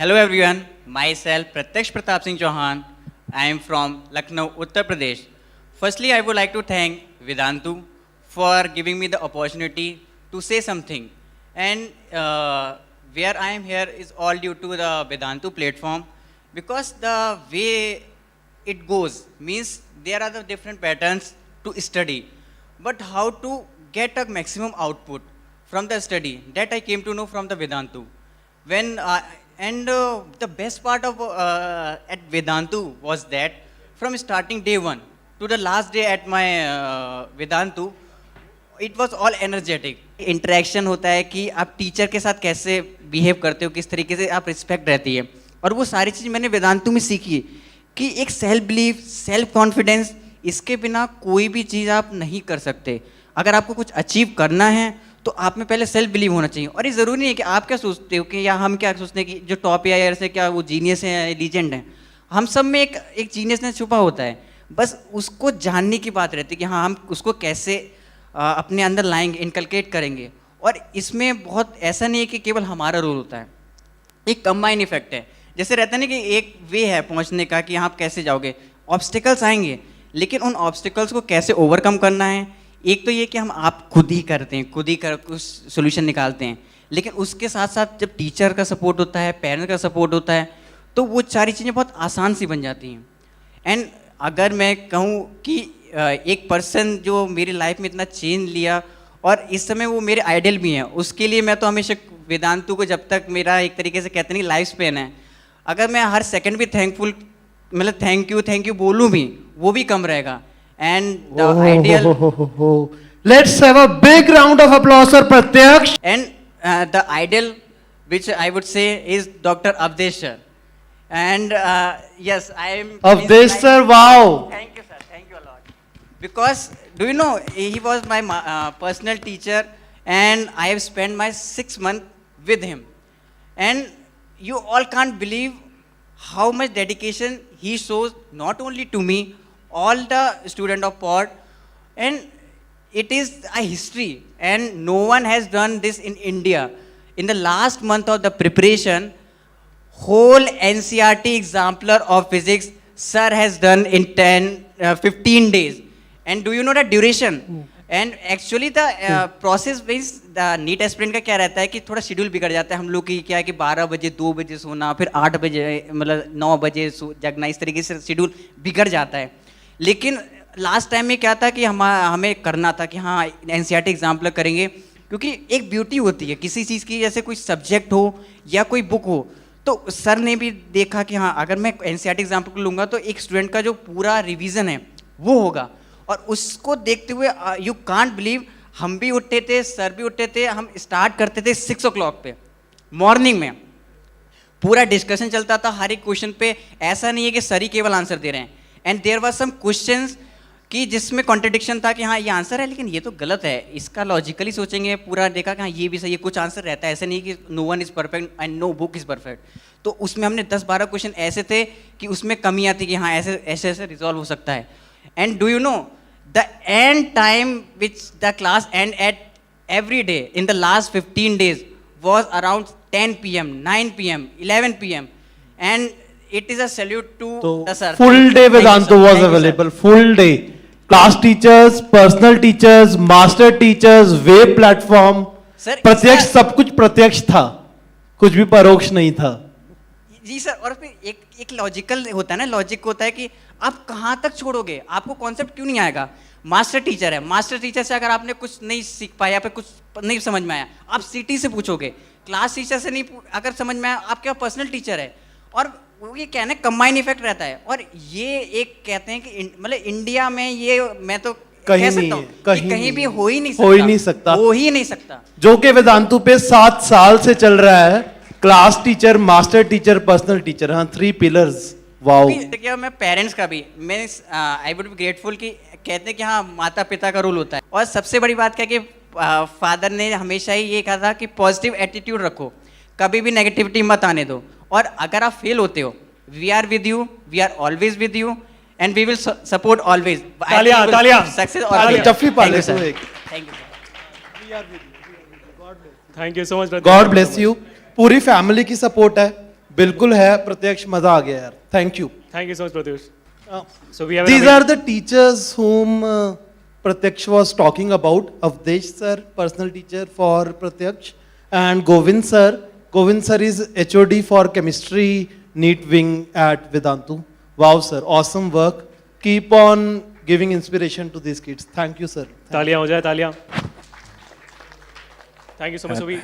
Hello everyone, myself Pratyaksh Pratap Singh Chauhan. I am from Lucknow, Uttar Pradesh. Firstly, I would like to thank Vedantu for giving me the opportunity to say something. And where I am here is all due to the Vedantu platform because the way it goes means there are the different patterns to study. But how to get a maximum output from the study, that I came to know from the Vedantu. When and the best part of at Vedantu was that from starting day one to the last day at my Vedantu, it was all energetic. Interaction होता है कि आप teacher के साथ कैसे behave करते हो, किस तरीके से आप रिस्पेक्ट रहती है, और वो सारी चीज़ मैंने वेदांतु में सीखी कि एक सेल्फ बिलीफ, सेल्फ कॉन्फिडेंस, इसके बिना कोई भी चीज़ आप नहीं कर सकते. अगर आपको कुछ अचीव करना है तो आप में पहले सेल्फ बिलीव होना चाहिए. और ये ज़रूरी नहीं है कि आप क्या सोचते हो कि या हम क्या सोचते हैं कि जो टॉप या से क्या वो जीनियस हैं, लीजेंड हैं. हम सब में एक जीनियसनेस छुपा होता है, बस उसको जानने की बात रहती है कि हाँ हम उसको कैसे अपने अंदर लाएंगे, इनकलकेट करेंगे. और इसमें बहुत ऐसा नहीं है कि केवल हमारा रोल होता है, एक कंबाइन इफेक्ट है. जैसे रहता है ना कि एक वे है पहुंचने का कि आप कैसे जाओगे, ऑब्स्टिकल्स आएंगे, लेकिन उन ऑब्स्टिकल्स को कैसे ओवरकम करना है. एक तो ये कि हम आप खुद ही करते हैं, खुद ही कर कुछ सोल्यूशन निकालते हैं, लेकिन उसके साथ साथ जब टीचर का सपोर्ट होता है, पेरेंट्स का सपोर्ट होता है, तो वो सारी चीज़ें बहुत आसान सी बन जाती हैं. एंड अगर मैं कहूँ कि एक पर्सन जो मेरी लाइफ में इतना चेंज लिया और इस समय वो मेरे आइडल भी हैं, उसके लिए मैं तो हमेशा वेदांतु को, जब तक मेरा एक तरीके से कहते नहीं लाइफ स्पेन है, अगर मैं हर सेकंड भी थैंकफुल मतलब थैंक यू बोलूँ भी, वो भी कम रहेगा. And the ideal, let's have a big round of applause for Pratyaksh. And the ideal which I would say is Dr. Avdesh sir. And yes, I am Avdesh sir, wow. Thank you sir, thank you a lot. Because do you know, he was my personal teacher and I have spent my 6 months with him. And you all can't believe how much dedication he shows, not only to me, all the student of POD. And it is a history and no one has done this in India. In the last month of the preparation, whole NCERT exemplar of physics sir has done in 15 days. And do you know the duration? And actually the process means the NEET aspirant का क्या रहता है कि थोड़ा schedule बिगड़ जाता है हम लोग की. क्या है कि 12 बजे 2 बजे सोना, फिर 8 बजे मतलब 9 बजे जगना, इस तरीके से शेड्यूल बिगड़ जाता है. लेकिन लास्ट टाइम में क्या था कि हमें करना था कि हाँ NCERT एग्जाम्पल करेंगे, क्योंकि एक ब्यूटी होती है किसी चीज़ की, जैसे कोई सब्जेक्ट हो या कोई बुक हो, तो सर ने भी देखा कि हाँ अगर मैं NCERT एग्जाम्पल लूँगा तो एक स्टूडेंट का जो पूरा रिवीजन है वो होगा. और उसको देखते हुए यू कांट बिलीव, हम भी उठते थे, सर भी उठते थे, हम स्टार्ट करते थे 6 o'clock पे मॉर्निंग में, पूरा डिस्कशन चलता था हर एक क्वेश्चन पे. ऐसा नहीं है कि सर ही केवल आंसर दे रहे हैं. And there were some questions कि जिसमें कॉन्ट्रडिक्शन था कि हाँ ये आंसर है लेकिन ये तो गलत है, इसका लॉजिकली सोचेंगे, पूरा देखा कि हाँ ये भी सही है. कुछ आंसर रहता है, ऐसे नहीं कि no one is perfect and no book is perfect. तो उसमें हमने 10-12 क्वेश्चन ऐसे थे कि उसमें कमी आती कि हाँ ऐसे ऐसे रिजॉल्व हो सकता है. And do you know the end time which the class and at every day in the last 15 days was around 10 PM, 9 PM, 11 PM. And it is a salute to the sir. Full day Vedantu was available. Full day. Class teachers, personal teachers, master teachers, web platform. Sir, प्रत्यक्ष, सब कुछ प्रत्यक्ष था, कुछ भी परोक्ष नहीं था. जी सर. और फिर एक लॉजिकल होता है ना, लॉजिक होता है कि आप कहाँ तक छोड़ोगे, आपको कॉन्सेप्ट क्यों नहीं आएगा. मास्टर टीचर है, मास्टर टीचर से अगर आपने कुछ नहीं सीख पाया, फिर कुछ नहीं समझ में आया, आप सीटी से पूछोगे. क्लास टीचर से नहीं अगर समझ में आया, आपके पास पर्सनल टीचर है. और वो ये कहना कंबाइन इफेक्ट रहता है. और ये एक कहते हैं कि मतलब इंडिया में ये मैं तो कह सकता हूँ कहीं भी हो ही नहीं सकता, हो ही नहीं सकता. जो कि वेदांतु पे 7 साल से चल रहा है. Class teacher, master teacher, personal teacher, हाँ 3 pillars. वाओ. देखिए मैं पेरेंट्स का भी मैं आई वुड बी ग्रेटफुल कि कहते हैं कि हाँ माता पिता का रोल होता है. और सबसे बड़ी बात क्या कि फादर ने हमेशा ही ये कहा था कि पॉजिटिव एटीट्यूड रखो, कभी भी नेगेटिविटी मत आने दो. और अगर आप फेल होते हो, we are with you, we are always with you and we will support always. तालियां सक्सेस. जफ्फी पाले. Thank you. Thank you so much. God bless you. पूरी फैमिली की सपोर्ट है, बिल्कुल है प्रत्यक्ष, मजा आ गया यार, thank you. Thank you so much, Pratyush. So we have These are the teachers whom Pratyaksh was talking about. Avdesh sir, personal teacher for Pratyaksh, and Govind sir. Govind sir is HOD for chemistry NEET wing at Vedantu. Wow sir, awesome work. Keep on giving inspiration to these kids. Thank you sir. तालियां हो जाए, तालियां. Thank you so much. So we